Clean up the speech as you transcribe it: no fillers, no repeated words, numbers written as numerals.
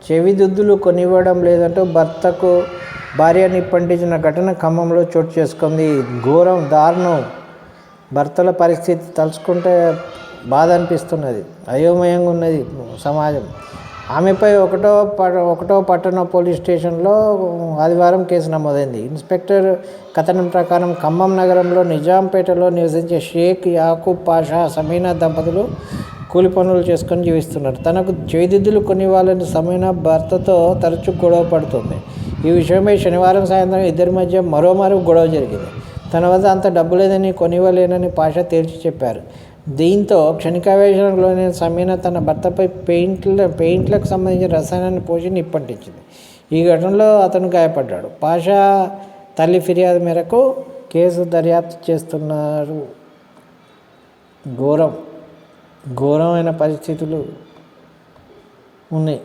చెవిదిద్దులు కొనివ్వడం లేదంటూ భర్తకు భార్య నిప్పంటించిన ఘటన ఖమ్మంలో చోటు చేసుకుంది. ఘోరం, దారుణం. భర్తల పరిస్థితి తలుచుకుంటే బాధ అనిపిస్తున్నది. అయోమయంగా ఉన్నది సమాజం. ఆమెపై ఒకటో పట్టణ పోలీస్ స్టేషన్లో ఆదివారం కేసు నమోదైంది. ఇన్స్పెక్టర్ కథనం ప్రకారం ఖమ్మం నగరంలో నిజాంపేటలో నివసించే షేక్ యాకూబ్ పాషా, సమీనా దంపతులు కూలి పనులు చేసుకొని జీవిస్తున్నారు. తనకు చేదిద్దులు కొనివ్వాలని సమీనా భర్తతో తరచూ గొడవ పడుతుంది. ఈ విషయమై శనివారం సాయంత్రం ఇద్దరి మధ్య మరోమారు గొడవ జరిగింది. తన వద్ద అంత డబ్బు లేదని, కొనివ్వలేనని పాషా తేల్చి చెప్పారు. దీంతో క్షణికావేశంలోని లోని సమీనా తన భర్తపై పెయింట్లకు సంబంధించిన రసాయనాన్ని పోసి నిప్పంటించింది. ఈ ఘటనలో అతను గాయపడ్డాడు. పాషా తల్లి ఫిర్యాదు మేరకు కేసు దర్యాప్తు చేస్తున్నారు. ఘోరమైన పరిస్థితులు ఉన్నాయి.